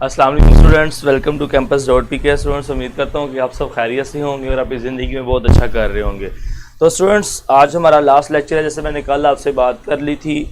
अस्सलाम वालेकुम students, welcome to campus.pk। Students, उम्मीद करता हूँ कि आप सब खैरियत से होंगे और अपनी ज़िंदगी में बहुत अच्छा कर रहे होंगे। तो स्टूडेंट्स, आज हमारा लास्ट लेक्चर है। जैसे मैंने कल आपसे बात कर ली थी,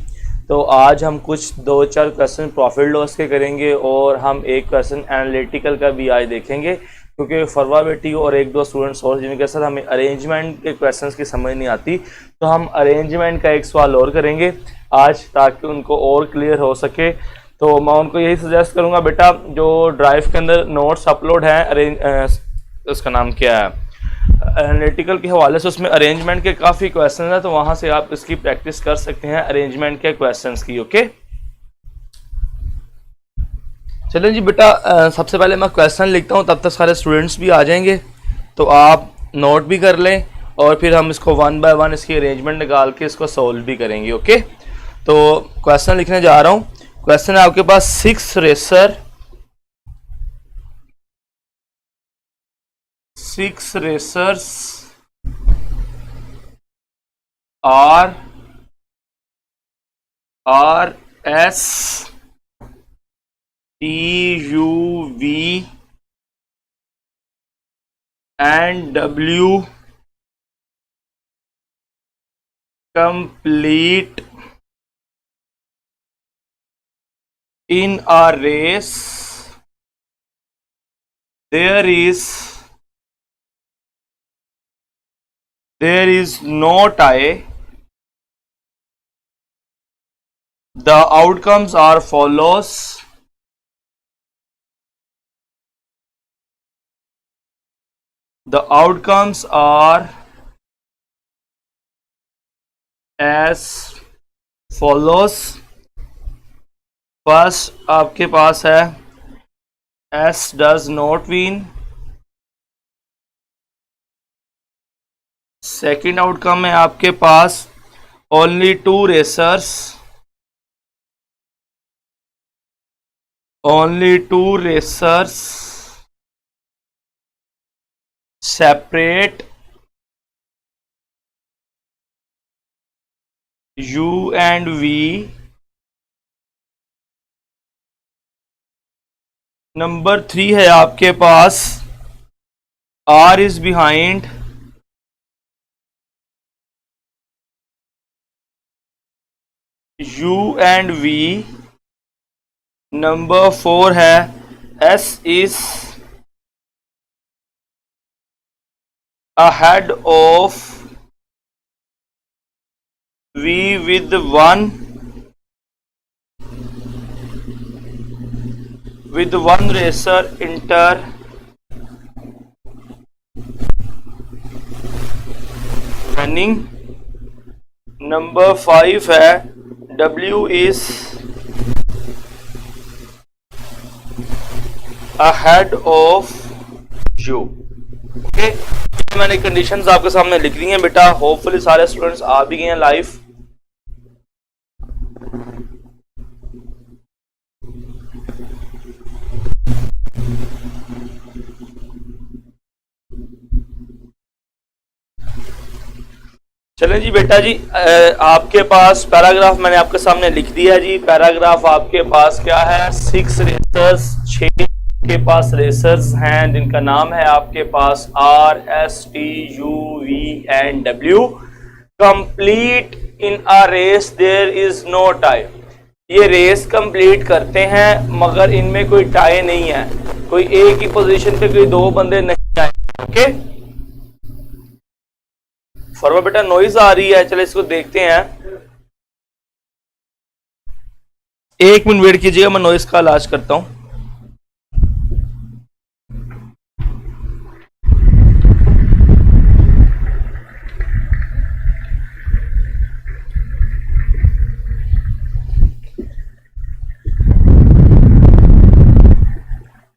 तो आज हम कुछ 2-4 क्वेश्चन प्रॉफिट लॉस के करेंगे और हम एक क्वेश्चन एनालिटिकल का भी आज देखेंगे, क्योंकि फरवा बेटी और एक दो स्टूडेंट्स और जिनके साथ हमें अरेंजमेंट के क्वेश्चंस की समझ नहीं आती, तो हम अरेंजमेंट का एक सवाल और करेंगे आज, ताकि उनको और क्लियर हो सके। तो मैं उनको यही सजेस्ट करूंगा, बेटा जो ड्राइव के अंदर नोट्स अपलोड हैं, उसका नाम क्या है, एनालिटिकल के हवाले से, उसमें अरेंजमेंट के काफ़ी क्वेश्चन हैं, तो वहाँ से आप इसकी प्रैक्टिस कर सकते हैं अरेंजमेंट के क्वेश्चंस की। ओके, चलें जी बेटा, सबसे पहले मैं क्वेश्चन लिखता हूँ, तब तक सारे स्टूडेंट्स भी आ जाएंगे, तो आप नोट भी कर लें और फिर हम इसको 1 बाय 1 इसकी अरेंजमेंट निकाल के इसको सोल्व भी करेंगे। ओके, तो क्वेश्चन लिखने जा रहा हूँ। क्वेश्चन है आपके पास, 6 racers are STUV and W complete in a race. There is no tie. The outcomes are follows. The outcomes are as follows. First आपके पास है S does not win. Second outcome है आपके पास only 2 racers. Separate U and V. Number 3 है आपके पास R is behind U and V. Number 4 है S is ahead of V with one racer running. Number 5 है W is ahead of U. Okay, मैंने conditions आपके सामने लिख दी हैं बेटा। होपफुली सारे स्टूडेंट्स आ भी गए हैं लाइव। चलें जी बेटा जी, आपके पास पैराग्राफ मैंने आपके सामने लिख दिया है जी। पैराग्राफ आपके पास क्या है, 6 रेसर्स, 6 के पास रेसर्स हैं जिनका नाम है आपके पास R, S, T, U, V and W. Complete in a race, there is no tie. ये रेस कंप्लीट करते हैं मगर इनमें कोई टाई नहीं है, कोई एक ही पोजीशन पे कोई 2 बंदे नहीं आए। ओके, फरवा बेटा नॉइज आ रही है, चलो इसको देखते हैं। 1 मिनट वेट कीजिएगा, मैं नॉइज का इलाज करता हूं।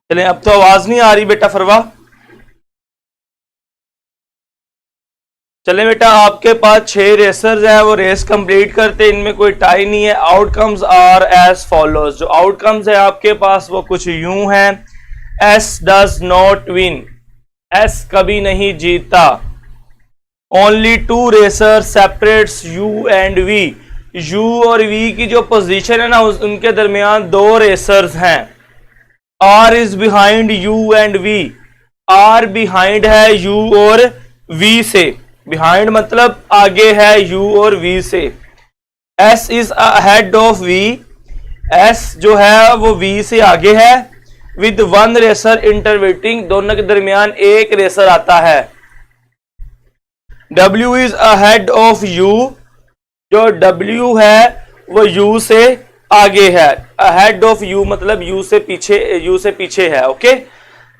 चलें, अब तो आवाज नहीं आ रही बेटा फरवा। चलें बेटा, आपके पास 6 रेसर्स हैं, वो रेस कंप्लीट करते, इनमें कोई टाई नहीं है। Outcomes are as follows. जो आउटकम्स है आपके पास वो कुछ यूं हैं। S does not win, S कभी नहीं जीता। Only 2 racer separates U and V। U और V की जो पोजीशन है ना, उनके दरमियान 2 रेसर्स हैं। R is behind U and V. R behind है यू और वी से, बिहाइंड मतलब आगे है यू और वी से। S is ahead of V, S जो है वो वी से आगे है। विद वन रेसर इंटरवेटिंग, दोनों के दरमियान एक रेसर आता है। W is ahead of U, जो W है वो U से आगे है। अहेड ऑफ U मतलब U से पीछे है। ओके,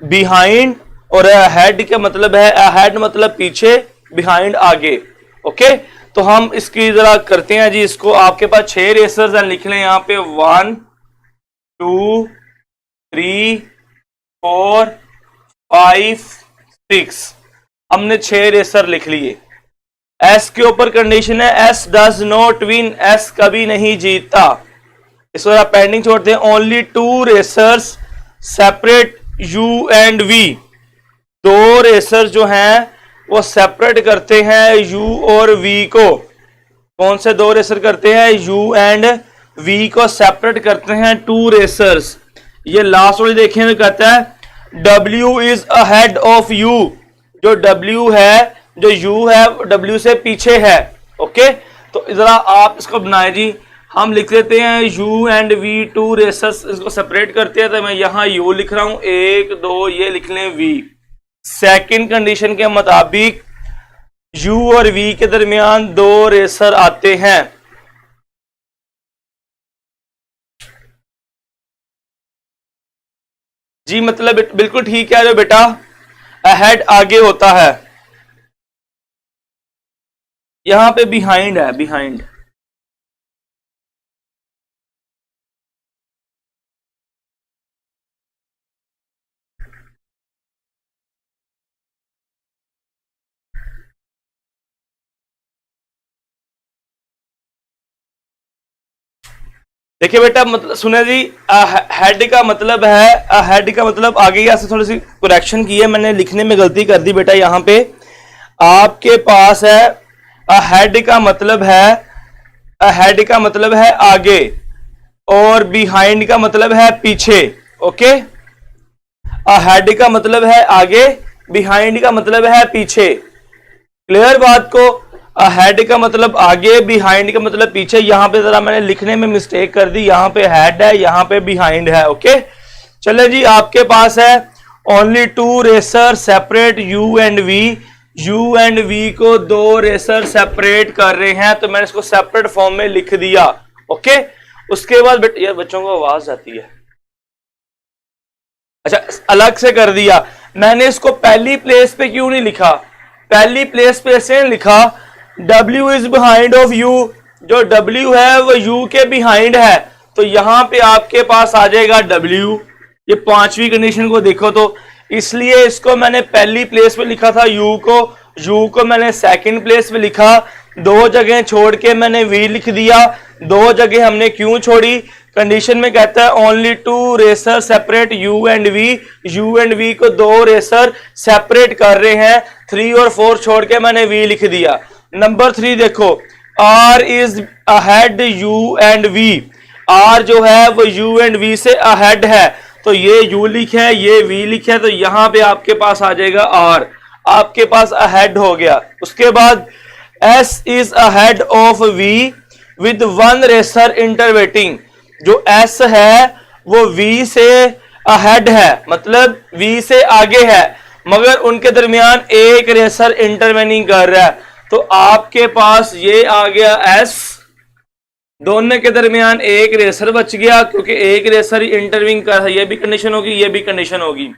बिहाइंड और अहेड का मतलब है, अहेड मतलब पीछे, बिहाइंड आगे। ओके, तो हम इसकी जरा करते हैं जी इसको। आपके पास 6 रेसर्स हैं, लिख लें यहाँ पे 1 2 3 4 5 6। हमने 6 रेसर लिख लिए। एस के ऊपर कंडीशन है S does not win, S कभी नहीं जीतता। इस बार आप पेंडिंग छोड़ते हैं। Only 2 racers separate you and V, 2 racer जो हैं वो सेपरेट करते हैं यू और वी को। कौन से 2 रेसर करते हैं? यू एंड वी को सेपरेट करते हैं 2 रेसर्स। ये लास्ट वाली देखें तो कहता है W is ahead of you, जो W है, जो U है W से पीछे है। ओके, तो जरा आप इसको बनाए जी। हम लिख लेते हैं U एंड V 2 रेसर्स, इसको सेपरेट करते हैं। तो मैं यहां U लिख रहा हूं 1 2, ये लिख लें V। सेकंड कंडीशन के मुताबिक U और V के दरमियान 2 रेसर आते हैं। जी मतलब बिल्कुल ठीक है जो बेटा, अहेड आगे होता है, यहां पे बिहाइंड है, बिहाइंड। देखिए बेटा, मतलब सुने जी, हेड का मतलब है, हेड का मतलब आगे, यहाँ से थोड़ी सी करेक्शन की है मैंने, लिखने में गलती कर दी बेटा। यहाँ पे आपके पास है हेड का मतलब है, हेड का मतलब है आगे, और बिहाइंड का मतलब है पीछे। ओके, हेड का मतलब है आगे, बिहाइंड का मतलब है पीछे। क्लियर बात को? हेड का मतलब आगे, बिहाइंड का मतलब पीछे। यहां पे जरा मैंने लिखने में मिस्टेक कर दी, यहां पे हेड है, यहां पे बिहाइंड है। ओके, चले जी, आपके पास है only 2 racer separate you and V. U and we को 2 रेसर सेपरेट कर रहे हैं, तो मैंने इसको सेपरेट फॉर्म में लिख दिया। ओके, उसके बाद यार बच्चों को आवाज आती है, अच्छा अलग से कर दिया। मैंने इसको पहली प्लेस पे क्यों नहीं लिखा? पहली प्लेस पे ऐसे लिखा W is behind of U, जो W है वो U के बिहाइंड है, तो यहां पे आपके पास आ जाएगा W। ये 5वीं कंडीशन को देखो तो, इसलिए इसको मैंने पहली प्लेस पे लिखा था U को मैंने सेकंड प्लेस पे लिखा। 2 जगह छोड़ के मैंने V लिख दिया। 2 जगह हमने क्यों छोड़ी? कंडीशन में कहता है only 2 racer separate you and we को 2 रेसर सेपरेट कर रहे हैं। 3 और 4 छोड़ के मैंने V लिख दिया। नंबर 3 देखो, R is ahead you and V, R जो है वो U एंड V से अहेड है, तो ये U लिखे, ये V लिखे, तो यहां पे आपके पास आ जाएगा R, आपके पास अहेड हो गया। उसके बाद S is ahead of V with 1 racer intervening, जो S है वो V से अहेड है, मतलब V से आगे है, मगर उनके दरमियान एक रेसर इंटरवेनिंग कर रहा है, तो आपके पास ये आ गया S, दोनों के दरमियान एक रेसर बच गया, क्योंकि एक रेसर ही इंटरविंग कर, ये भी कंडीशन होगी, ये भी कंडीशन होगी।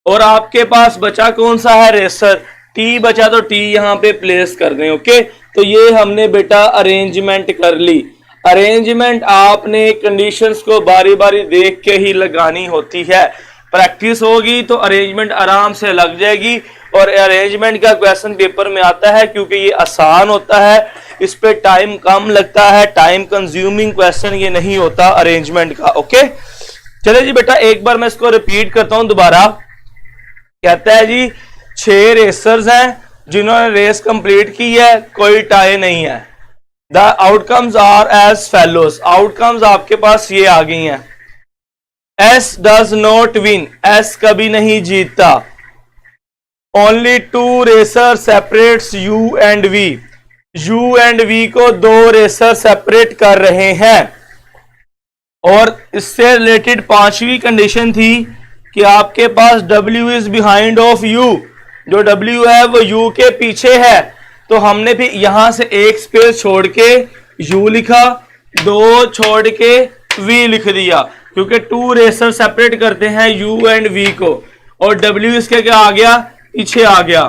और आपके पास बचा कौन सा है? रेसर। T बचा, तो T यहां पे प्लेस कर दें। ओके, तो ये हमने बेटा अरेंजमेंट कर ली। अरेंजमेंट आपने कंडीशंस को बारी बारी देख के ही लगानी होती है, प्रैक्टिस होगी तो अरेंजमेंट आराम से लग जाएगी। और अरेंजमेंट का क्वेश्चन पेपर में आता है क्योंकि ये आसान होता है, इस पे टाइम कम लगता है, टाइम कंज्यूमिंग क्वेश्चन ये नहीं होता अरेंजमेंट का। ओके, चले जी बेटा, एक बार मैं इसको रिपीट करता हूं दोबारा। कहता है जी 6 रेसर्स हैं जिन्होंने रेस कंप्लीट की है, कोई टाई नहीं है। The outcomes are as follows, outcomes आपके पास ये आ गई हैं। S does not win, S कभी नहीं जीतता। Only two racer separates U and V, U and we को दो रेसर सेपरेट कर रहे हैं। और इससे रिलेटेड पांचवी कंडीशन थी कि आपके पास W is behind of U, जो W है वो U के पीछे है। तो हमने भी यहां से एक स्पेस छोड़ के U लिखा, दो छोड़ के V लिख दिया, क्योंकि टू रेसर सेपरेट करते हैं U एंड V को, और W इसके क्या आ गया, पीछे आ गया।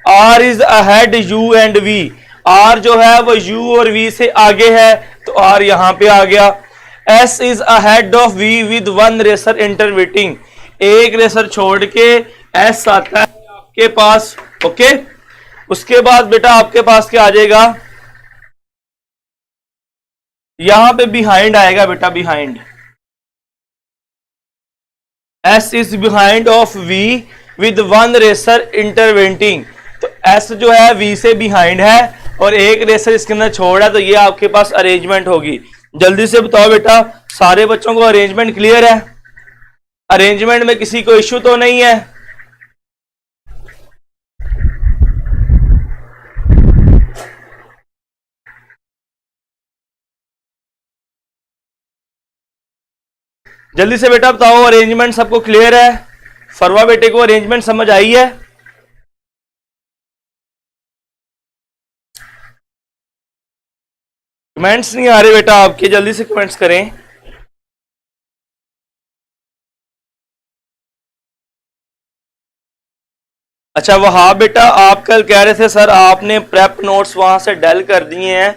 R is ahead U and V, R जो है वो U और V से आगे है, तो R यहां पे आ गया। S is ahead of V with one racer intervening, एक रेसर छोड़ के S आता है आपके पास। ओके, उसके बाद बेटा आपके पास क्या आ जाएगा, यहां पे बिहाइंड आएगा बेटा, behind. S is behind of V with one racer intervening, तो S जो है V से बिहाइंड है और एक रेसर इसके अंदर छोड़ है, तो ये आपके पास अरेंजमेंट होगी। जल्दी से बताओ बेटा, सारे बच्चों को अरेंजमेंट क्लियर है? अरेंजमेंट में किसी को इश्यू तो नहीं है? जल्दी से बेटा बताओ, अरेंजमेंट सबको क्लियर है? फरवा बेटे को अरेंजमेंट समझ आई है? कमेंट्स नहीं आ रहे बेटा आपके, जल्दी से कमेंट्स करें। अच्छा वहां बेटा, आप कल कह रहे थे सर आपने प्रेप नोट्स वहां से डेल कर दिए हैं।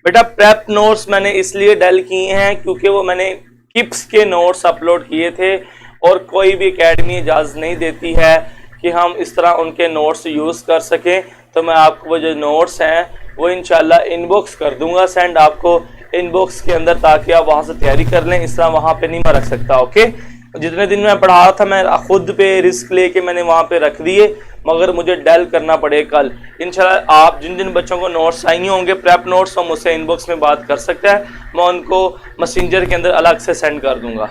बेटा प्रेप नोट्स मैंने इसलिए डेल किए हैं क्योंकि वो मैंने किप्स के नोट्स अपलोड किए थे, और कोई भी एकेडमी इजाज़त नहीं देती है कि हम इस तरह उनके नोट्स यूज़ कर सकें। तो मैं आपको वो जो नोट्स हैं वो इंशाल्लाह इनबॉक्स कर दूंगा सेंड आपको इनबॉक्स के अंदर, ताकि आप वहां से तैयारी कर लें। इस तरह वहां पे नहीं मैं रख सकता। ओके, जितने दिन मैं पढ़ा रहा था मैं खुद पे रिस्क लेके मैंने वहां पे रख दिए, मगर मुझे डेल करना पड़े कल इंशाल्लाह। आप जिन जिन बच्चों को नोट्स चाहिए होंगे प्रेप नोट्स, हम मुझसे इनबॉक्स में बात कर सकते हैं, मैं उनको मैसेंजर के अंदर अलग से सेंड कर दूंगा।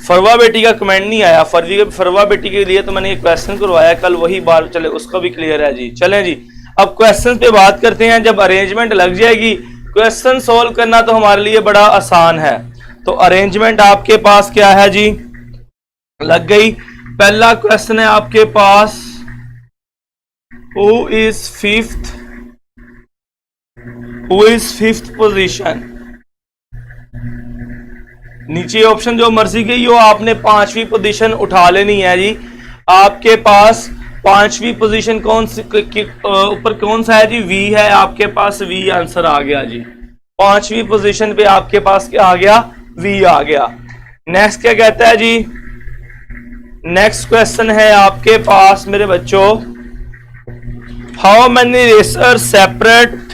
फरवा बेटी का कमेंट नहीं आया, फरवा बेटी के लिए तो मैंने एक क्वेश्चन करवाया कल, वही बात चले उसका भी क्लियर है जी। चलें जी, अब क्वेश्चन पे बात करते हैं। जब अरेंजमेंट लग जाएगी, क्वेश्चन सोल्व करना तो हमारे लिए बड़ा आसान है। तो अरेंजमेंट आपके पास क्या है जी, लग गई। पहला क्वेश्चन है आपके पास, हु इज फिफ्थ पोजीशन। नीचे ऑप्शन जो मर्जी की हो, आपने पांचवी पोजीशन उठा लेनी है जी। आपके पास पांचवी पोजीशन कौन सी ऊपर कौन सा है जी, वी है आपके पास, वी आंसर आ गया जी। पांचवी पोजीशन पे आपके पास क्या आ गया, वी आ गया। नेक्स्ट क्या कहता है जी, नेक्स्ट क्वेश्चन है आपके पास मेरे बच्चों, how many racer separate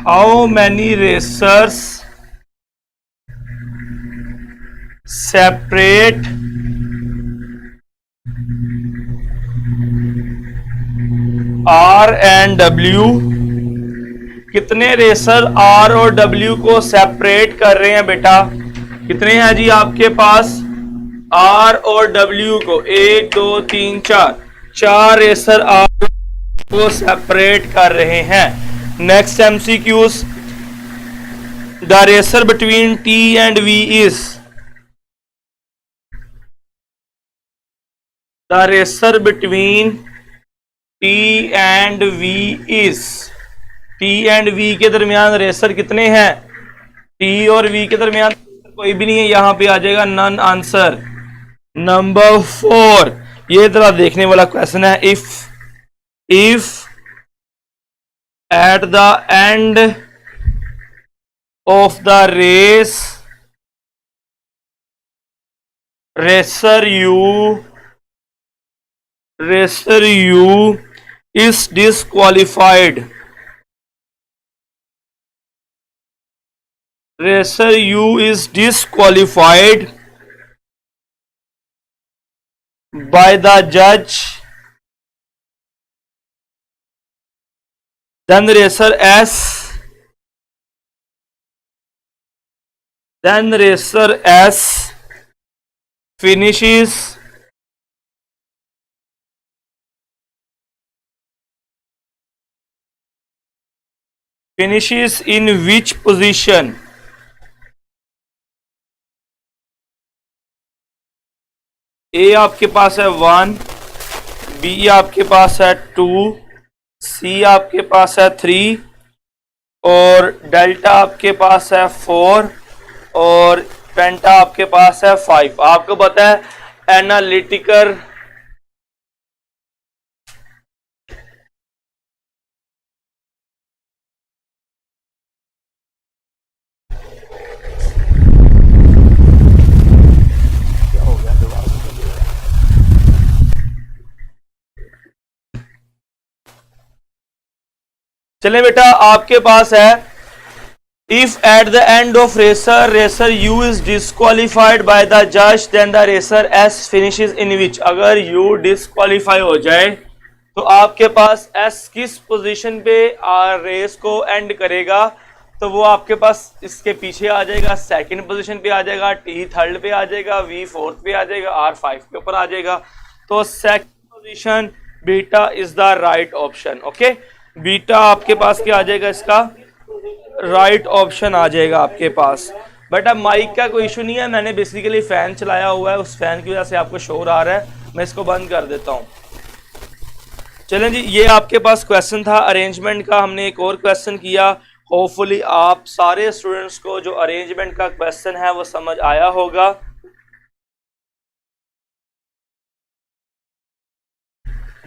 how many racers separate R and W, कितने रेसर R और W को सेपरेट कर रहे हैं बेटा? कितने हैं जी आपके पास R और W को? 1 2 3 4, 4 रेसर R को सेपरेट कर रहे हैं। Next MCQs, the racer between T and V is, the racer between T and V is, T and V के दरमियान रेसर कितने हैं? T और V के दरमियान कोई भी नहीं है, यहां पे आ जाएगा नन आंसर। नंबर 4, ये तरह देखने वाला क्वेश्चन है, if at the end of the race racer U is disqualified, racer U is disqualified by the judge, then racer S, then racer S finishes in which position? ए आपके पास है 1, B आपके पास है 2, सी आपके पास है 3 और डेल्टा आपके पास है 4 और पेंटा आपके पास है 5। आपको पता है एनालिटिकल चले बेटा, आपके पास है if at the end of racer U is disqualified by the जज then the racer S finishes in which. अगर यू डिस्क्वालीफाई हो जाए तो आपके पास एस किस पोजीशन पे रेस को एंड करेगा? तो वो आपके पास इसके पीछे आ जाएगा, सेकंड पोजीशन पे आ जाएगा, टी थर्ड पे आ जाएगा, वी फोर्थ पे आ जाएगा, आर 5 के ऊपर आ जाएगा। तो second position beta is the right option. Okay, beta आपके पास क्या आ जाएगा? इसका राइट ऑप्शन आ जाएगा आपके पास। बट अब माइक का कोई इशू नहीं है, मैंने बेसिकली फैन चलाया हुआ है, उस फैन की वजह से आपको शोर आ रहा है। मैं इसको बंद कर देता हूं। चलें जी, ये आपके पास क्वेश्चन था अरेंजमेंट का। हमने एक और क्वेश्चन किया। होपफुली आप सारे स्टूडेंट्स को जो अरेंजमेंट का क्वेश्चन है वो समझ आया होगा।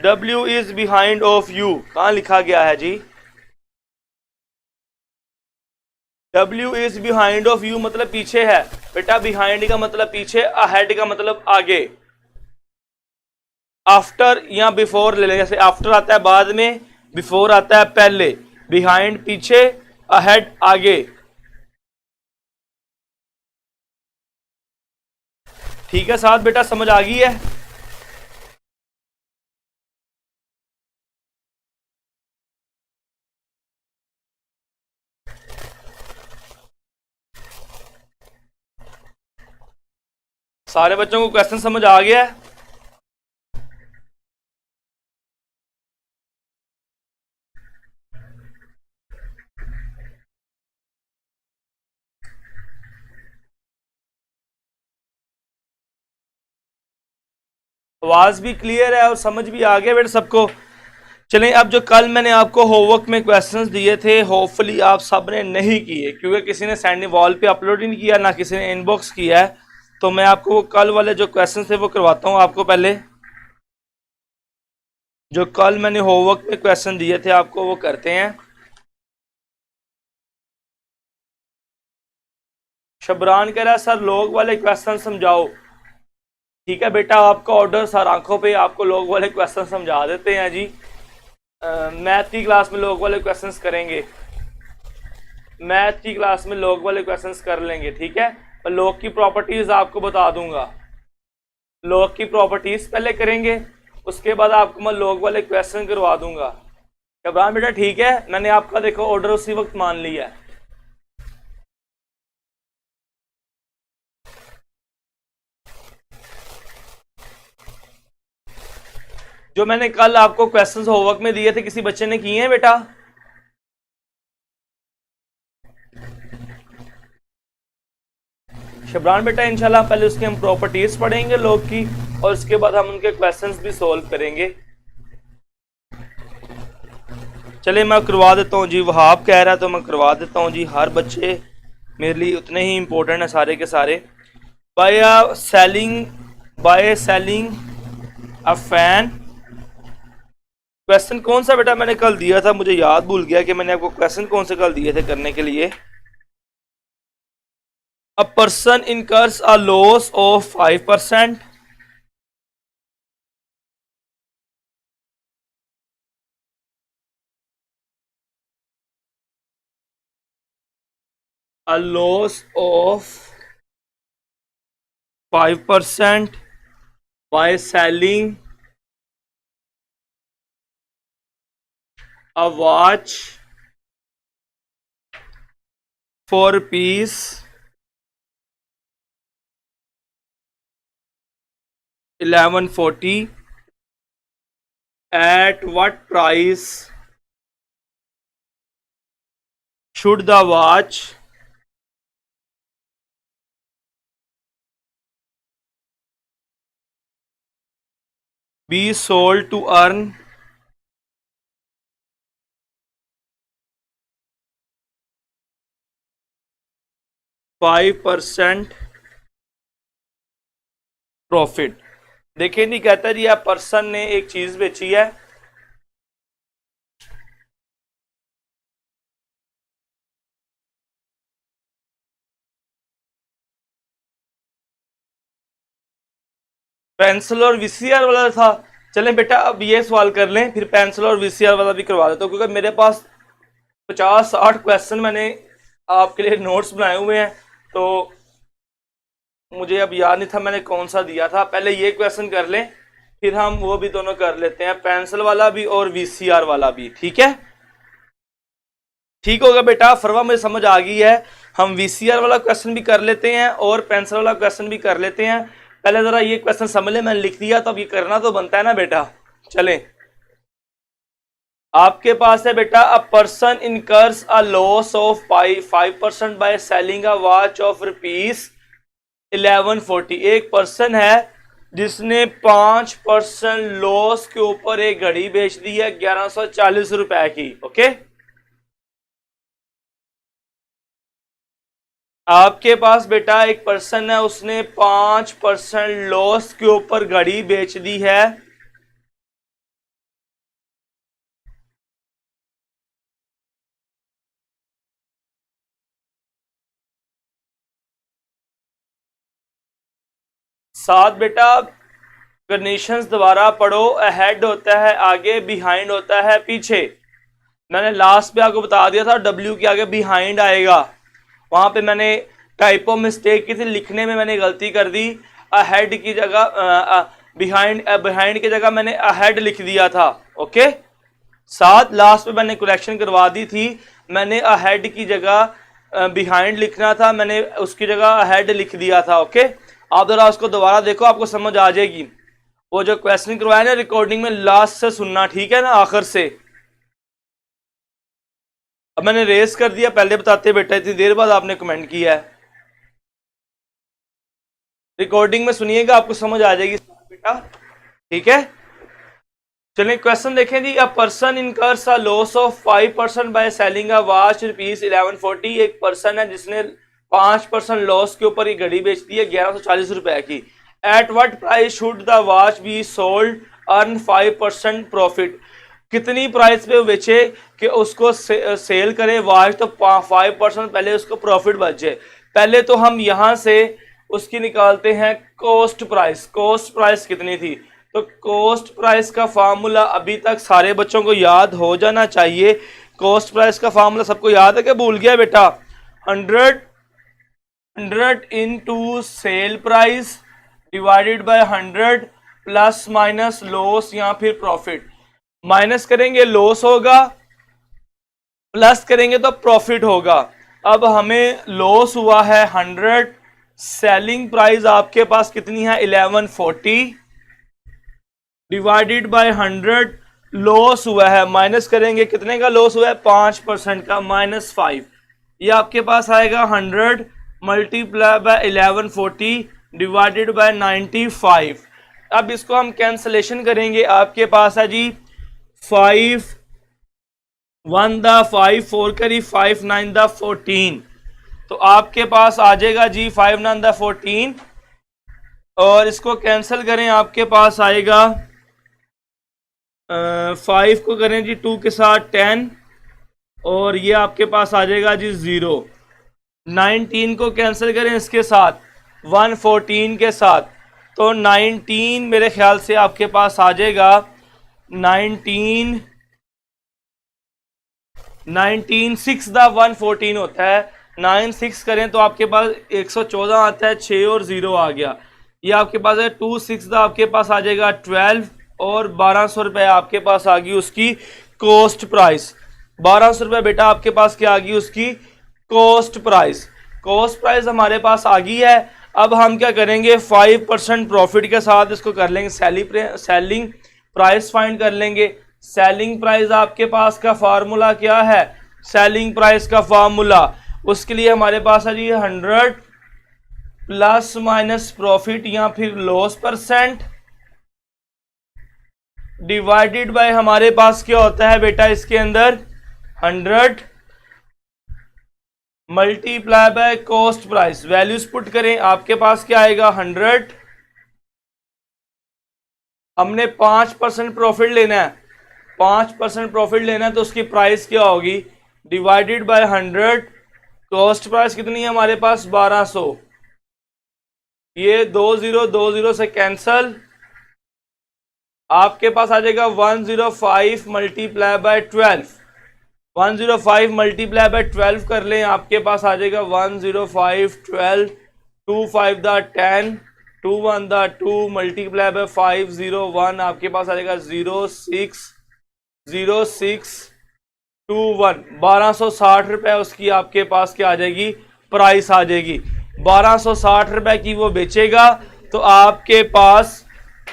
W is behind of you कहां लिखा गया है जी? W is behind of you मतलब पीछे है बेटा। बिहाइंड का मतलब पीछे, अहेड का मतलब आगे। आफ्टर या बिफोर ले लें, जैसे आफ्टर आता है बाद में, बिफोर आता है पहले। बिहाइंड पीछे, अहेड आगे। ठीक है साथ बेटा, समझ आ गई है? सारे बच्चों को क्वेश्चन समझ आ गया है? आवाज भी क्लियर है और समझ भी आ गया बेटा सबको? चलें, अब जो कल मैंने आपको होमवर्क में क्वेश्चंस दिए थे, होपफुली आप सब ने नहीं किए, क्योंकि किसी ने सैंडी वॉल पे अपलोड ही नहीं किया, ना किसी ने इनबॉक्स किया है। तो मैं आपको वो कल वाले जो क्वेश्चंस थे वो करवाता हूँ आपको। पहले जो कल मैंने होमवर्क में क्वेश्चन दिए थे आपको वो करते हैं। शबरान कह रहा है सर लोग वाले क्वेश्चन समझाओ। ठीक है बेटा, आपका ऑर्डर सर आंखों पे, आपको लोग वाले क्वेश्चन समझा देते हैं जी। मैथ की क्लास में लोग वाले क्वेश्चंस करेंगे, मैथ की क्लास में लोग वाले क्वेश्चंस कर लेंगे। ठीक है, और लोग की प्रॉपर्टीज आपको बता दूंगा। लोग की प्रॉपर्टीज पहले करेंगे, उसके बाद आपको मैं लोग वाले क्वेश्चन करवा दूंगा। इब्राहिम बेटा ठीक है, मैंने आपका देखो ऑर्डर उसी वक्त मान लिया है। जो मैंने कल आपको क्वेश्चंस होमवर्क में दिए थे, किसी बच्चे ने किए हैं बेटा? शबरान बेटा इंशाल्लाह पहले उसकी हम प्रॉपर्टीज पढ़ेंगे लोग की, और उसके बाद हम उनके क्वेश्चंस भी सॉल्व करेंगे। चले मैं करवा देता हूँ जी, वहाब कह रहा है तो मैं करवा देता हूँ जी। हर बच्चे मेरे लिए उतने ही इंपॉर्टेंट है सारे के सारे। Bye selling a fan. Question कौन सा बेटा मैंने कल दिया था? मुझे याद भूल गया कि मैंने आपको क्वेश्चन कौन से कल दिए थे करने के लिए। अ person incurs a loss of 5%, a loss of 5% by selling a watch for rupees 1140 at what price should the watch be sold to earn 5% profit. देखिए नहीं कहता जी आप पर्सन ने एक चीज बेची है, पेंसिल और वीसीआर वाला था। चलें बेटा अब ये सवाल कर लें, फिर पेंसिल और वीसीआर वाला भी करवा देता हूँ, क्योंकि मेरे पास 50-60 क्वेश्चन मैंने आपके लिए नोट्स बनाए हुए हैं, तो मुझे अब याद नहीं था मैंने कौन सा दिया था। पहले ये क्वेश्चन कर लें, फिर हम वो भी दोनों कर लेते हैं, पेंसिल वाला भी और वीसीआर वाला भी। ठीक है, ठीक होगा बेटा। फरवा मुझे समझ आ गई है। हम वीसीआर वाला क्वेश्चन भी कर लेते हैं और पेंसिल वाला क्वेश्चन भी कर लेते हैं। पहले जरा ये क्वेश्चन समझ ले, मैंने लिख दिया तो अब ये करना तो बनता है ना बेटा। चलें, आपके पास है बेटा, अ person incurs a loss of 5% by selling a watch of rupees 1140। एक पर्सन है जिसने 5% लॉस के ऊपर एक घड़ी बेच दी है 1140 रुपए की। ओके, आपके पास बेटा एक पर्सन है, उसने 5% लॉस के ऊपर घड़ी बेच दी है साथ। बेटा कंडीशंस दोबारा पढ़ो। अहेड होता है आगे, बिहाइंड होता है पीछे। मैंने लास्ट पे आपको बता दिया था डब्ल्यू के आगे बिहाइंड आएगा, वहां पे मैंने टाइपो मिस्टेक की थी, लिखने में मैंने गलती कर दी। अहेड की जगह बिहाइंड की जगह मैंने अहेड लिख दिया था। ओके, साथ लास्ट पे मैंने करेक्शन करवा दी थी, मैंने अहेड की जगह बिहाइंड लिखना था, मैंने उसकी जगह अहेड लिख दिया था। ओके, आप जरा उसको दोबारा देखो, आपको समझ आ जाएगी। वो जो क्वेश्चन करवाया ना रिकॉर्डिंग में, लास्ट से सुनना, ठीक है ना, आखिर से। अब मैंने रेस कर दिया, पहले बताते बेटा, इतनी देर बाद आपने कमेंट किया है। रिकॉर्डिंग में सुनिएगा, आपको समझ आ जाएगी बेटा। ठीक है, चलिए क्वेश्चन देखें जी। A person incurs a loss of 5% by selling a watch rupees 1140। एक पर्सन है जिसने 5% लॉस के ऊपर ये घड़ी बेच दी है 1140 रुपए की। At what price should the watch be sold earn 5% profit. कितनी प्राइस पे बेचे कि उसको सेल करे वॉच तो 5% पहले उसको प्रॉफिट बच जाए। पहले तो हम यहां से उसकी निकालते हैं कॉस्ट प्राइस। कॉस्ट प्राइस कितनी थी, तो कॉस्ट प्राइस का फार्मूला अभी तक सारे बच्चों को याद हो जाना चाहिए। कॉस्ट प्राइस का फार्मूला सबको याद है कि भूल गया बेटा? 100 into sale price divided by 100 plus minus loss या फिर प्रॉफिट। माइनस करेंगे लॉस होगा, प्लस करेंगे तो प्रॉफिट होगा। अब हमें लॉस हुआ है 100, सेलिंग प्राइस आपके पास कितनी है 1140 डिवाइडेड बाय 100, लॉस हुआ है, माइनस करेंगे कितने का लॉस हुआ है 5% का, -5। ये आपके पास आएगा 100 मल्टीप्लाई बाय 1140 डिवाइडेड बाय 95। अब इसको हम कैंसलेशन करेंगे, आपके पास है जी 5 1 दा 5 4 करी 5 9 दा 14, तो आपके पास आ जाएगा जी 5 9 दा 14, और इसको कैंसिल करें आपके पास आएगा 5 को करें जी 2 के साथ 10, और ये आपके पास आ जाएगा जी 0। 19 को कैंसिल करें इसके साथ 114 के साथ, तो 19 मेरे ख्याल से आपके पास आ जाएगा 19 6 दा 114 होता है। 9 6 करें तो आपके पास 114 आता है, 6 और 0 आ गया। ये आपके पास है 2 6 दा आपके पास आ जाएगा 12, और 1200 रुपए आपके पास आ गई उसकी कॉस्ट प्राइस। 1200 रुपये बेटा आपके पास क्या आ गई उसकी कॉस्ट प्राइस। कॉस्ट प्राइस हमारे पास आ गई है। अब हम क्या करेंगे 5% प्रॉफिट के साथ इसको कर लेंगे सेलिंग प्राइस फाइंड कर लेंगे। सेलिंग प्राइस आपके पास का फार्मूला क्या है, सेलिंग प्राइस का फार्मूला उसके लिए हमारे पास है जी 100 प्लस माइनस प्रॉफिट या फिर लॉस परसेंट डिवाइडेड बाय हमारे पास क्या होता है बेटा इसके अंदर 100 multiply by cost price. Values put करें, आपके पास क्या आएगा 100। हमने 5% प्रॉफिट लेना है, 5% प्रॉफिट लेना है तो उसकी प्राइस क्या होगी डिवाइडेड बाय 100। कॉस्ट प्राइस कितनी है हमारे पास 1200। ये 20 से कैंसल, आपके पास आ जाएगा 105 मल्टीप्लाई बाय 12। 105 मल्टीप्लाई बाय 12 कर लें, आपके पास आ जाएगा 105 12 2 5 द 10 2 1 द 2 मल्टीप्लाई बाय 501 आपके पास आ जाएगा 060621। 1260 रुपए उसकी आपके पास क्या आ जाएगी प्राइस आ जाएगी। 1260 रुपए की वो बेचेगा तो आपके पास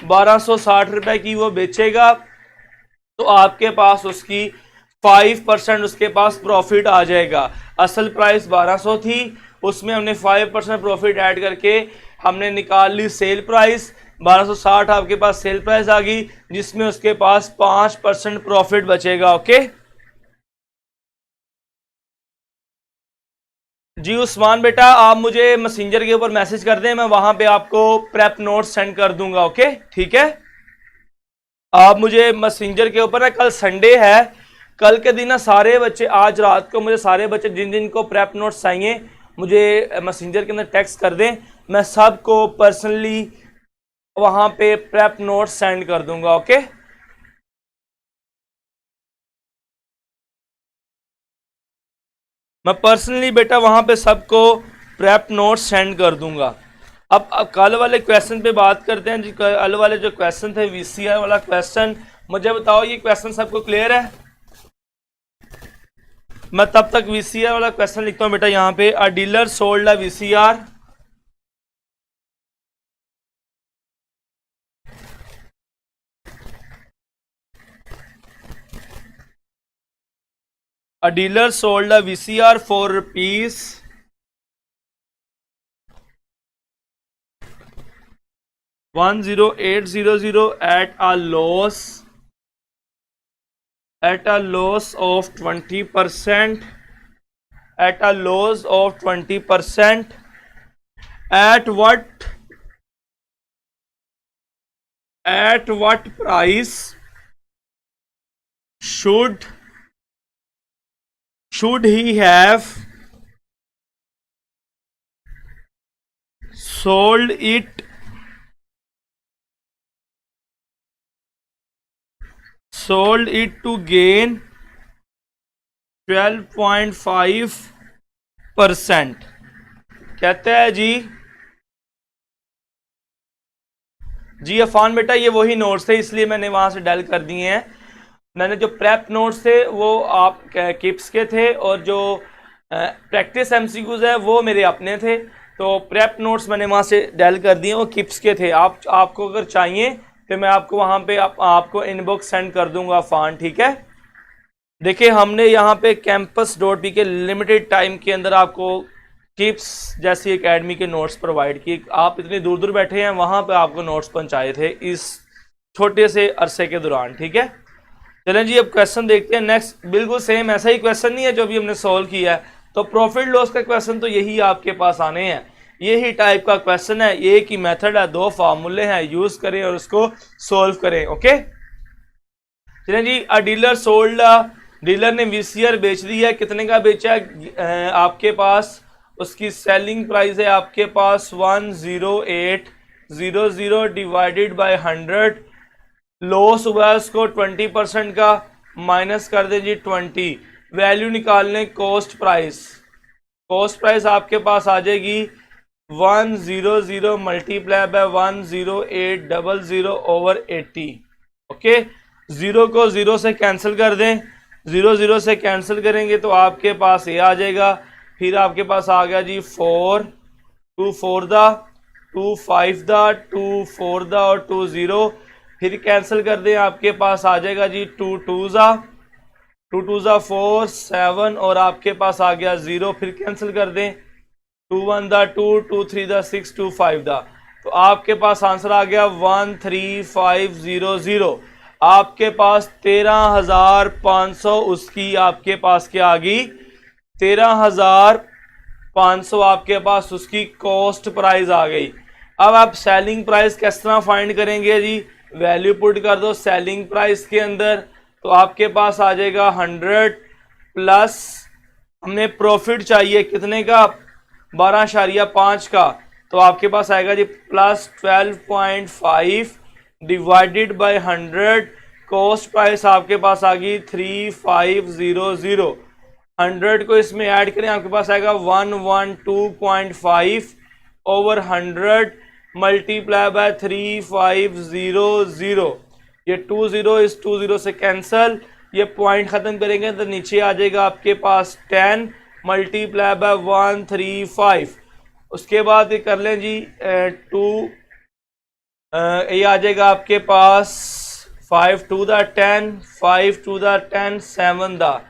1260 रुपए की वो बेचेगा तो आपके पास उसकी 5% उसके पास प्रॉफिट आ जाएगा। असल प्राइस 1200 थी, उसमें हमने 5% प्रॉफिट ऐड करके हमने निकाल ली सेल प्राइस। 1260 आपके पास सेल प्राइस आ गई जिसमें उसके पास 5% प्रॉफिट बचेगा। ओके जी उस्मान बेटा, आप मुझे मैसेंजर के ऊपर मैसेज कर दें, मैं वहां पे आपको प्रेप नोट सेंड कर दूंगा। ओके ठीक है, आप मुझे मैसेंजर के ऊपर ना, कल संडे है, कल के दिन ना सारे बच्चे, आज रात को मुझे सारे बच्चे जिन जिन को प्रेप नोट्स चाहिए मुझे मैसेंजर के अंदर टेक्स्ट कर दें, मैं सबको पर्सनली वहां पे प्रेप नोट्स सेंड कर दूंगा। ओके मैं पर्सनली बेटा वहां पे सबको प्रेप नोट्स सेंड कर दूंगा। अब कल वाले क्वेश्चन पे बात करते हैं जी। कल वाले जो क्वेश्चन थे वीसीआर वाला क्वेश्चन, मुझे बताओ ये क्वेश्चन सबको क्लियर है? मैं तब तक वीसीआर वाला क्वेश्चन लिखता हूं बेटा यहां पे। अ dealer sold a VCR for rupees 10800 at a loss of 20%, at a loss of 20%, at what price should he have sold it to gain 12.5%? कहते हैं जी अफान बेटा ये वही नोट्स थे इसलिए मैंने वहां से डायल कर दिए हैं। मैंने जो प्रेप नोट्स थे वो आप किप्स के थे और जो प्रैक्टिस एमसीक्यूज है वो मेरे अपने थे। तो प्रेप नोट्स मैंने वहाँ से डायल कर दिए, वो किप्स के थे। आपको अगर चाहिए तो मैं आपको वहाँ पे आपको इनबॉक्स सेंड कर दूंगा फ़ान, ठीक है। देखिए हमने यहाँ पे campus.p के लिमिटेड टाइम के अंदर आपको किप्स जैसी एकेडमी के नोट्स प्रोवाइड किए। आप इतनी दूर दूर बैठे हैं, वहाँ पे आपको नोट्स पहुँचाए थे इस छोटे से अरसे के दौरान, ठीक है। चलें जी अब क्वेश्चन देखते हैं नेक्स्ट। बिल्कुल सेम ऐसा ही क्वेश्चन नहीं है जो भी हमने सॉल्व किया है। तो प्रॉफिट लॉस का क्वेश्चन तो यही आपके पास आने हैं, यही टाइप का क्वेश्चन है, एक ही मेथड है, दो फार्मूले हैं, यूज करें और उसको सॉल्व करें। ओके चलें जी। अ डीलर सोल्ड, डीलर ने वीसीआर बेच दी है, कितने का बेचा है? आपके पास उसकी सेलिंग प्राइस है आपके पास 10800 डिवाइडेड बाय 100। लॉस हुआ उसको 20% का, माइनस कर दें जी 20। वैल्यू निकालने कॉस्ट प्राइस, कॉस्ट प्राइस आपके पास आ जाएगी 100 multiply by 10800 over 80। Okay zero को ज़ीरो से कैंसिल कर दें, ज़ीरो ज़ीरो से कैंसिल करेंगे तो आपके पास ये आ जाएगा। फिर आपके पास आ गया जी 4, 2 4 दा, 2 5 दा, 2 4 दा और 2 0। फिर कैंसिल कर दें, आपके पास आ जाएगा जी 2 2 ज़ा, 2 2 ज़ा 4 7 और आपके पास आ गया 0। फिर कैंसिल कर दें, 2 1 दा 2, 2 3 दा 6, 2 5 दा। तो आपके पास आंसर आ गया 13500। आपके पास 13,500 उसकी आपके पास क्या आ गई, 13,500 आपके पास उसकी कॉस्ट प्राइस आ गई। अब आप सेलिंग प्राइस किस तरह फाइंड करेंगे जी, वैल्यू पुट कर दो सेलिंग प्राइस के अंदर, तो आपके पास आ जाएगा 100 प्लस हमने प्रॉफिट चाहिए कितने का, 12.5 का, तो आपके पास आएगा जी plus 12.5 divided by 100। Cost price आपके पास आ गई 3500। 100 को इसमें ऐड करें, आपके पास आएगा 112.5 ओवर 100 मल्टीप्लाई बाय 3500। ये 20 इस 20 से कैंसल, ये पॉइंट खत्म करेंगे तो नीचे आ जाएगा आपके पास 10 मल्टीप्लाई बाय 135। उसके बाद ये कर लें जी 2, ये आ जाएगा आपके पास 5 2 दा 10, 5 2 दा 10 7 दा,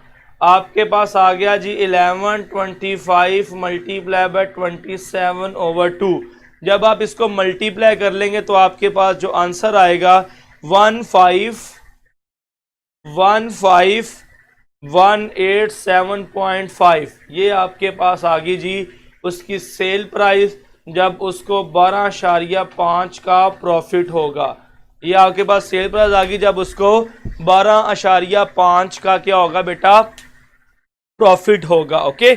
आपके पास आ गया जी 1125 मल्टीप्लाई बाय 27 ओवर 2। जब आप इसको मल्टीप्लाई कर लेंगे तो आपके पास जो आंसर आएगा 15187.5, ये आपके पास आ गई जी उसकी सेल प्राइस, जब उसको 12.5 का प्रॉफिट होगा। ये आपके पास सेल प्राइस आ गई जब उसको 12.5 का क्या होगा बेटा, प्रॉफिट होगा। ओके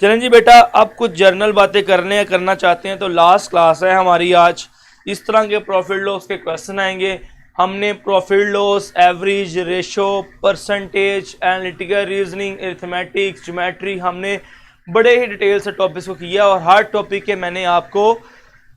चलें जी बेटा, अब कुछ जर्नल बातें करना चाहते हैं तो लास्ट क्लास है हमारी आज। इस तरह के प्रॉफिट लॉस के क्वेश्चन आएंगे। हमने profit loss, average, ratio, percentage, analytical reasoning, arithmetics, geometry, हमने बड़े ही डिटेल से टॉपिक्स को किया और हर टॉपिक के मैंने आपको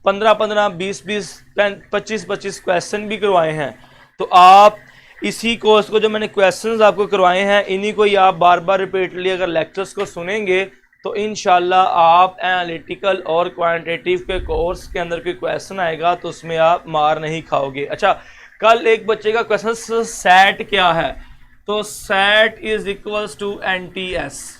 15-15, 20-20, 25-25 क्वेश्चन भी करवाए हैं। तो आप इसी कोर्स को जो मैंने क्वेश्चंस आपको करवाए हैं इन्हीं को ही आप बार बार रिपीटली अगर लेक्चर्स को सुनेंगे तो इंशाल्लाह आप एनालिटिकल और क्वांटिटेटिव के कोर्स के अंदर कोई क्वेश्चन आएगा तो उसमें आप मार नहीं खाओगे। अच्छा, कल एक बच्चे का क्वेश्चन सेट क्या है, तो set is equals to NTS।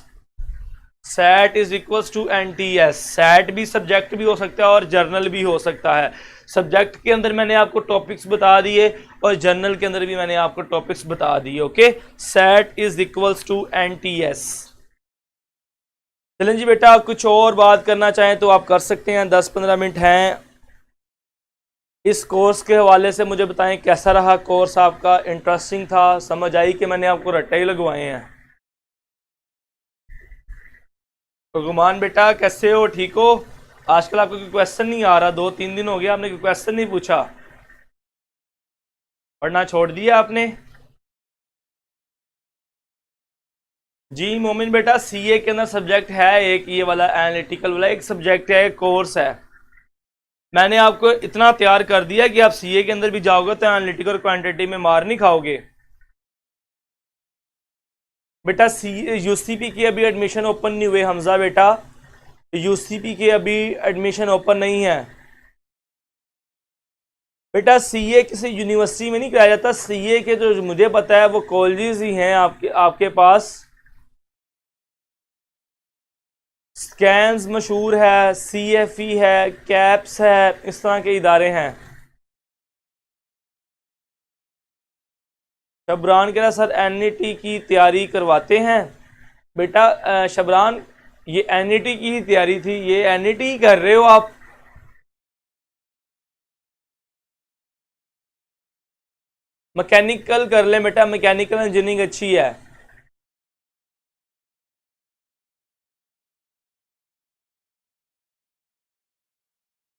Set is equals to NTS। Set भी सब्जेक्ट भी हो सकता है और जर्नल भी हो सकता है। सब्जेक्ट के अंदर मैंने आपको टॉपिक्स बता दिए और जर्नल के अंदर भी मैंने आपको टॉपिक्स बता दिए। Okay, set is equals to NTS। चलें जी बेटा, कुछ और बात करना चाहें तो आप कर सकते हैं, 10-15 मिनट हैं। इस कोर्स के हवाले से मुझे बताएं कैसा रहा कोर्स आपका, इंटरेस्टिंग था, समझ आई कि मैंने आपको रट्टे ही लगवाए हैं। तो गुमान बेटा कैसे हो, ठीक हो? आजकल आपको कोई क्वेश्चन नहीं आ रहा, 2-3 दिन हो गया आपने कोई क्वेश्चन नहीं पूछा, पढ़ना छोड़ दिया आपने? जी मोमिन बेटा, CA के अंदर सब्जेक्ट है एक ये वाला एनालिटिकल वाला, एक सब्जेक्ट है, एक कोर्स है। मैंने आपको इतना तैयार कर दिया कि आप CA के अंदर भी जाओगे तो एनालिटिकल क्वांटिटी में मार नहीं खाओगे बेटा। UCP की अभी एडमिशन ओपन नहीं हुए हमजा बेटा, UCP के अभी एडमिशन ओपन नहीं है बेटा। CA किसी यूनिवर्सिटी में नहीं कराया जाता, CA के जो मुझे पता है वो कॉलेजेस ही हैं आपके पास। स्कैन्स मशहूर है, CFE है, कैप्स है, इस तरह के इदारे हैं। शबरान कह रहा सर NET की तैयारी करवाते हैं बेटा। शबरान ये NET की ही तैयारी थी, ये NET ही कर रहे हो आप? मैकेनिकल कर लें बेटा, मैकेनिकल इंजीनियरिंग अच्छी है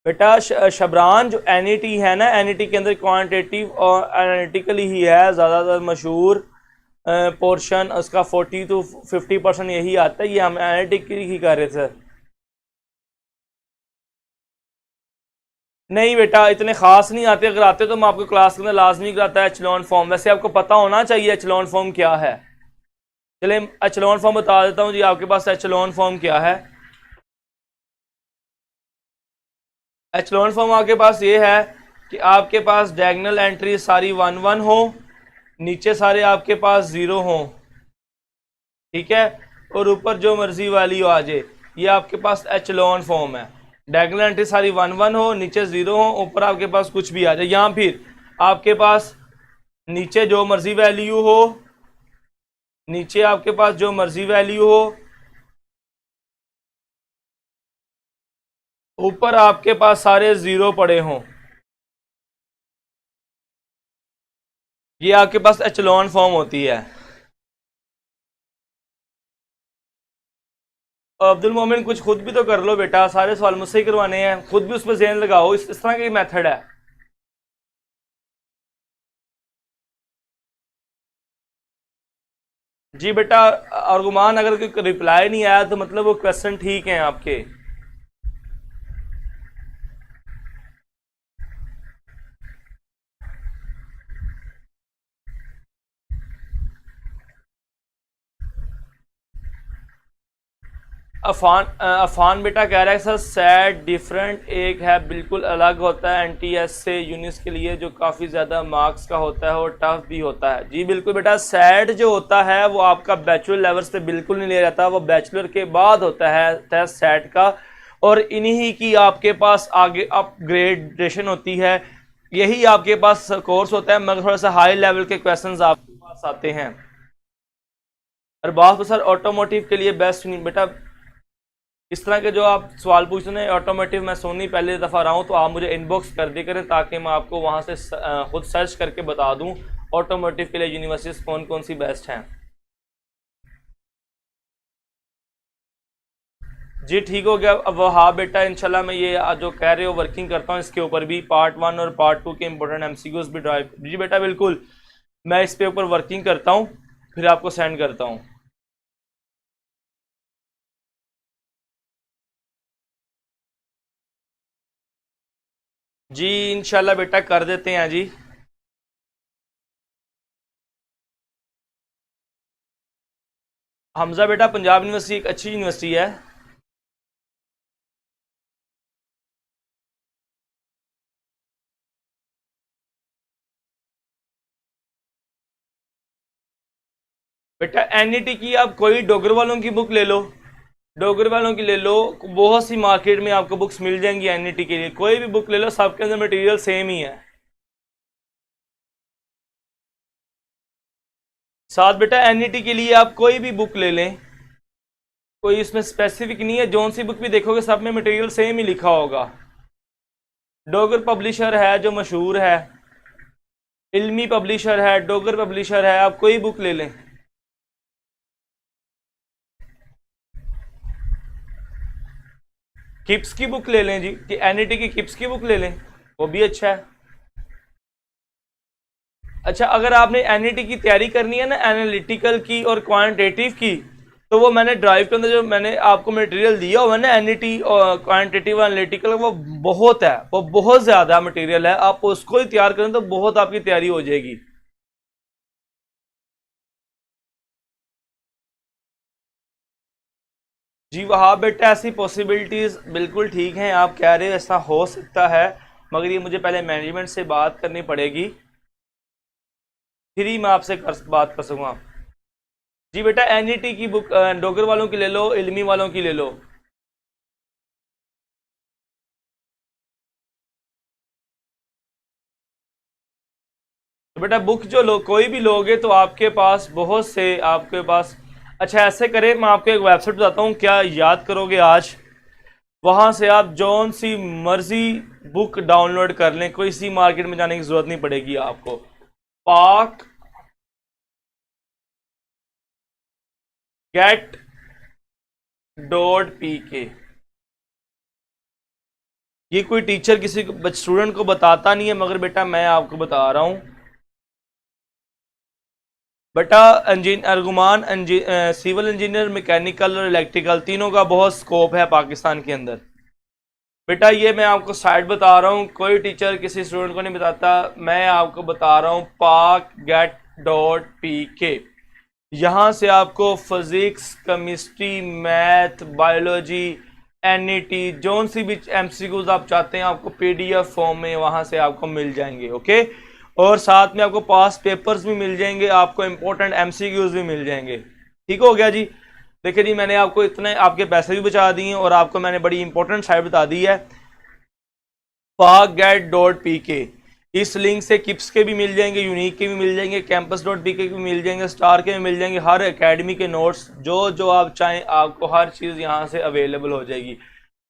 बेटा। शबरान जो NET है ना, NET के अंदर क्वांटिटेटिव और एनालिटिकल ही है ज़्यादातर मशहूर पोर्शन, उसका 40 to 50% यही आता है। ये हम एनालिटिकल ही कर रहे थे। नहीं बेटा, इतने खास नहीं आते, अगर आते तो मैं आपको क्लास के अंदर लाजमी कराता है एचलॉन फॉर्म। वैसे आपको पता होना चाहिए एचलॉन फॉर्म क्या है। चले एचलॉन फॉर्म बता देता हूँ जी, आपके पास एचलॉन फॉर्म क्या है। एचलॉन फॉर्म आपके पास ये है कि आपके पास डायगोनल एंट्री सारी 1 1 हो, नीचे सारे आपके पास 0 हो, ठीक है, और ऊपर जो मर्जी वाली आ जाए। ये आपके पास एचलॉन फॉर्म है। डायगोनल एंट्री सारी 1 1 हो, नीचे 0 हो, ऊपर आपके पास कुछ भी आ जाए, या फिर आपके पास नीचे जो मर्जी वैल्यू हो, नीचे आपके पास जो मर्जी वैल्यू हो, ऊपर आपके पास सारे 0 पड़े हों। ये आपके पास एचलॉन फॉर्म होती है। अब्दुल मोमिन कुछ खुद भी तो कर लो बेटा, सारे सवाल मुझसे ही करवाने हैं, खुद भी उस पर ज़हन लगाओ। इस तरह का मेथड है। जी बेटा, अर्गुमान अगर कोई रिप्लाई नहीं आया तो मतलब वो क्वेश्चन ठीक है आपके। अफान बेटा कह रहा है सर सैड डिफरेंट एक है, बिल्कुल अलग होता है एनटी एस से यूनिस के लिए, जो काफ़ी ज़्यादा मार्क्स का होता है और टफ भी होता है। जी बिल्कुल बेटा, सैड जो होता है वो आपका बैचलर लेवल से बिल्कुल नहीं लिया जाता, वो बैचलर के बाद होता है टेस्ट सैड का, और इन्हीं की आपके पास आगे अपग्रेडेशन होती है। यही आपके पास कोर्स होता है, मगर थोड़ा सा हाई लेवल के क्वेश्चंस आपके पास आते हैं। और बात तो सर ऑटोमोटिव के लिए बेस्ट नहीं बेटा, इस तरह के जो आप सवाल पूछते हैं ऑटोमेटिव, मैं सोनी पहले दफ़ा रहा हूँ, तो आप मुझे इनबॉक्स कर दिया करें ताकि मैं आपको वहाँ से खुद सर्च करके बता दूँ ऑटोमोटिव के लिए यूनिवर्सिटीज़ कौन कौन सी बेस्ट हैं। जी ठीक हो गया। अब हाँ बेटा, इंशाल्लाह मैं ये जो कह रहे हो वर्किंग करता हूँ इसके ऊपर भी, पार्ट 1 और पार्ट 2 के इंपॉर्टेंट एमसीक्यूज भी ड्राइव। जी बेटा बिल्कुल, मैं इस पे ऊपर वर्किंग करता हूँ, फिर आपको सेंड करता हूँ। जी इंशाल्लाह बेटा कर देते हैं जी। हमजा बेटा, पंजाब यूनिवर्सिटी एक अच्छी यूनिवर्सिटी है। बेटा एनईटी की आप कोई डोगर वालों की बुक ले लो, डोगर वालों की ले लो, बहुत सी मार्केट में आपको बुक्स मिल जाएंगी एनईटी के लिए, कोई भी बुक ले लो, सबके अंदर मटेरियल सेम ही है। साथ बेटा एनईटी के लिए आप कोई भी बुक ले लें, कोई इसमें स्पेसिफिक नहीं है, जौन सी बुक भी देखोगे सब में मटेरियल सेम ही लिखा होगा। डोगर पब्लिशर है जो मशहूर है, इल्मी पब्लिशर है, डोगर पब्लिशर है, आप कोई बुक ले लें। किप्स की बुक ले लें जी, कि एनईटी की किप्स की बुक ले लें, वो भी अच्छा है। अच्छा, अगर आपने एनईटी की तैयारी करनी है ना, एनालिटिकल की और क्वांटिटेटिव की, तो वो मैंने ड्राइव के अंदर जो मैंने आपको मटेरियल दिया हुआ है ना, एनईटी और क्वांटिटेटिव एनालिटिकल, वो बहुत है, वो बहुत ज़्यादा मटेरियल है, आप उसको ही तैयार करें तो बहुत आपकी तैयारी हो जाएगी। जी वहाँ बेटा, ऐसी पॉसिबिलिटीज़ बिल्कुल ठीक हैं, आप कह रहे हो ऐसा हो सकता है, मगर ये मुझे पहले मैनेजमेंट से बात करनी पड़ेगी, फिर ही मैं आपसे बात कर सकूँगा। जी बेटा, एनईटी की बुक डोगर वालों की ले लो, इल्मी वालों की ले लो। तो बेटा बुक जो लो कोई भी लोगे तो आपके पास बहुत से आपके पास। अच्छा ऐसे करें, मैं आपको एक वेबसाइट बताता हूँ, क्या याद करोगे आज, वहाँ से आप जौन सी मर्जी बुक डाउनलोड कर लें, कोई सी मार्केट में जाने की ज़रूरत नहीं पड़ेगी आपको। पाक गेट .pk, ये कोई टीचर किसी स्टूडेंट को बताता नहीं है, मगर बेटा मैं आपको बता रहा हूँ। बेटा अर्गुमान सिविल इंजीनियर, मैकेनिकल और इलेक्ट्रिकल तीनों का बहुत स्कोप है पाकिस्तान के अंदर। बेटा ये मैं आपको साइट बता रहा हूँ, कोई टीचर किसी स्टूडेंट को नहीं बताता, मैं आपको बता रहा हूँ parkget.pk। यहाँ से आपको physics, chemistry, math, biology, NET, zone C भी एमसीक्यूज आप चाहते हैं आपको पीडीएफ फॉर्म में वहाँ से आपको मिल जाएंगे। ओके, और साथ में आपको पास पेपर्स भी मिल जाएंगे, आपको इंपॉर्टेंट एमसीक्यूज भी मिल जाएंगे। ठीक हो गया जी। देखिए जी, मैंने आपको इतने आपके पैसे भी बचा दिए और आपको मैंने बड़ी इंपॉर्टेंट साइट बता दी है, parkget.pk। इस लिंक से किप्स के भी मिल जाएंगे, यूनिक के भी मिल जाएंगे, campus.pk के भी मिल जाएंगे, स्टार के भी मिल जाएंगे, हर एकेडमी के नोट्स जो जो आप चाहें आपको हर चीज़ यहाँ से अवेलेबल हो जाएगी,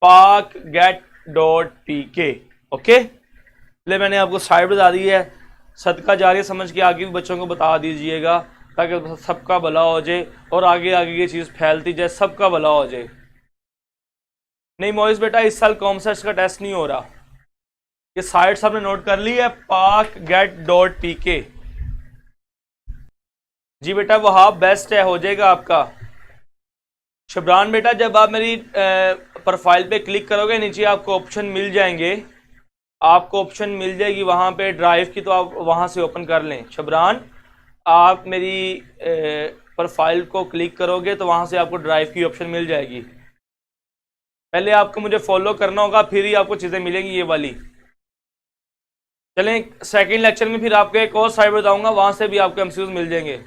parkget.pk। ओके, इसलिए मैंने आपको साइट बता दी है, सदका जारी समझ के आगे भी बच्चों को बता दीजिएगा ताकि सबका भला हो जाए और आगे आगे ये चीज़ फैलती जाए, सबका भला हो जाए। नहीं मोइस बेटा, इस साल कॉमर्स का टेस्ट नहीं हो रहा, ये साइट आपने नोट कर ली है, parkget.pk। जी बेटा वहाब बेस्ट है, हो जाएगा आपका। शबरान बेटा जब आप मेरी प्रोफाइल पे क्लिक करोगे नीचे आपको ऑप्शन मिल जाएंगे, आपको ऑप्शन मिल जाएगी वहां पे ड्राइव की, तो आप वहां से ओपन कर लें। शबरान आप मेरी प्रोफाइल को क्लिक करोगे तो वहां से आपको ड्राइव की ऑप्शन मिल जाएगी। पहले आपको मुझे फॉलो करना होगा, फिर ही आपको चीज़ें मिलेंगी ये वाली। चलें सेकंड लेक्चर में फिर आपको एक और साइट बताऊंगा, वहां से भी आपको एमसीक्यूज मिल जाएंगे।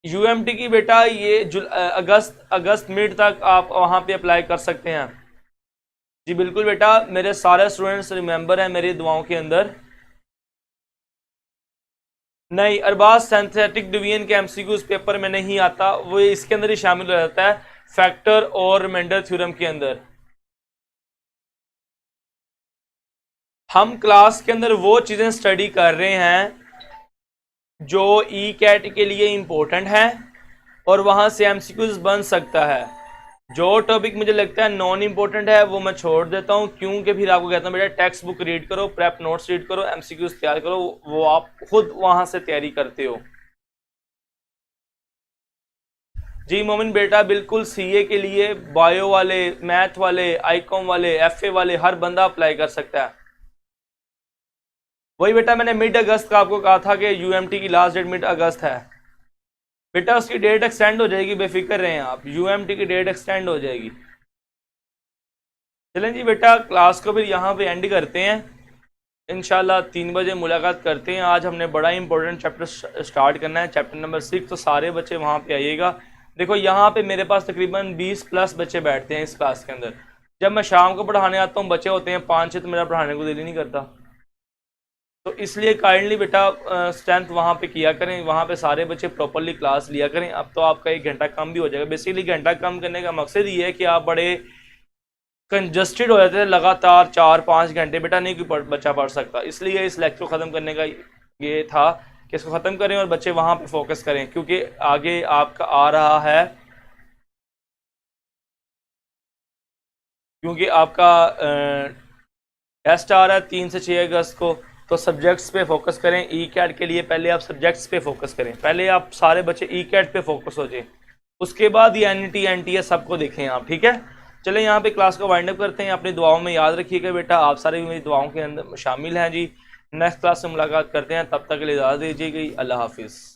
यूएमटी की बेटा ये अगस्त मिड तक आप वहां पे अप्लाई कर सकते हैं। जी बिल्कुल बेटा, मेरे सारे स्टूडेंट्स रिमेंबर हैं मेरी दुआओं के अंदर। नहीं अरबाज, सिंथेटिक डिवीजन के एमसीक्यूज पेपर में नहीं आता, वो इसके अंदर ही शामिल हो जाता है, फैक्टर और रिमाइंडर थ्योरम के अंदर। हम क्लास के अंदर वो चीज़ें स्टडी कर रहे हैं जो ई कैट के लिए इम्पोर्टेंट है और वहाँ से एमसीक्यूज बन सकता है। जो टॉपिक मुझे लगता है नॉन इम्पोर्टेंट है वो मैं छोड़ देता हूँ, क्योंकि फिर आपको कहता हूँ बेटा टेक्स्ट बुक रीड करो, प्रेप नोट्स रीड करो, एमसीक्यूज तैयार करो, वो आप खुद वहाँ से तैयारी करते हो। जी मोमिन बेटा बिल्कुल, सीए के लिए बायो वाले, मैथ वाले, आईकॉम वाले, एफए वाले हर बंदा अप्लाई कर सकता है। वही बेटा मैंने मिड अगस्त का आपको कहा था कि यूएमटी की लास्ट डेट मिड अगस्त है बेटा, उसकी डेट एक्सटेंड हो जाएगी, बेफिक्र रहें आप, यूएमटी की डेट एक्सटेंड हो जाएगी। चलें जी बेटा, क्लास को फिर यहाँ पे एंड करते हैं, इंशाल्लाह 3 बजे मुलाकात करते हैं। आज हमने बड़ा इंपॉर्टेंट चैप्टर स्टार्ट करना है, चैप्टर नंबर 6, तो सारे बच्चे वहाँ पे आइएगा। देखो यहाँ पे मेरे पास तकरीबन 20+ बच्चे बैठते हैं इस क्लास के अंदर। जब मैं शाम को पढ़ाने आता हूँ बच्चे होते हैं 5-6, तो मेरा पढ़ाने को दिल ही नहीं करता, तो इसलिए काइंडली बेटा स्ट्रेंथ वहाँ पे किया करें, वहाँ पे सारे बच्चे प्रॉपरली क्लास लिया करें। अब तो आपका 1 घंटा कम भी हो जाएगा। बेसिकली घंटा कम करने का मकसद ये है कि आप बड़े कंजस्टेड हो जाते हैं लगातार 4-5 घंटे, बेटा नहीं कोई बच्चा पढ़ सकता, इसलिए इस लेक्चर को ख़त्म करने का ये था कि इसको ख़त्म करें और बच्चे वहाँ पे फोकस करें, क्योंकि आगे आपका आ रहा है, क्योंकि आपका टेस्ट आ रहा है 3 से 6 अगस्त को, तो सब्जेक्ट्स पे फोकस करें। ई कैट के लिए पहले आप सब्जेक्ट्स पे फोकस करें, पहले आप सारे बच्चे ई कैट पे फोकस हो जाए, उसके बाद ये एनईटी एनटीएस सबको देखें आप, ठीक है। चलें यहाँ पे क्लास को वाइंड अप करते हैं, अपनी दुआओं में याद रखिएगा बेटा, आप सारे भी मेरी दुआओं के अंदर शामिल हैं जी। नेक्स्ट क्लास से मुलाकात करते हैं, तब तक के लिए इजाज़त दीजिएगा, अल्लाह हाफिज़।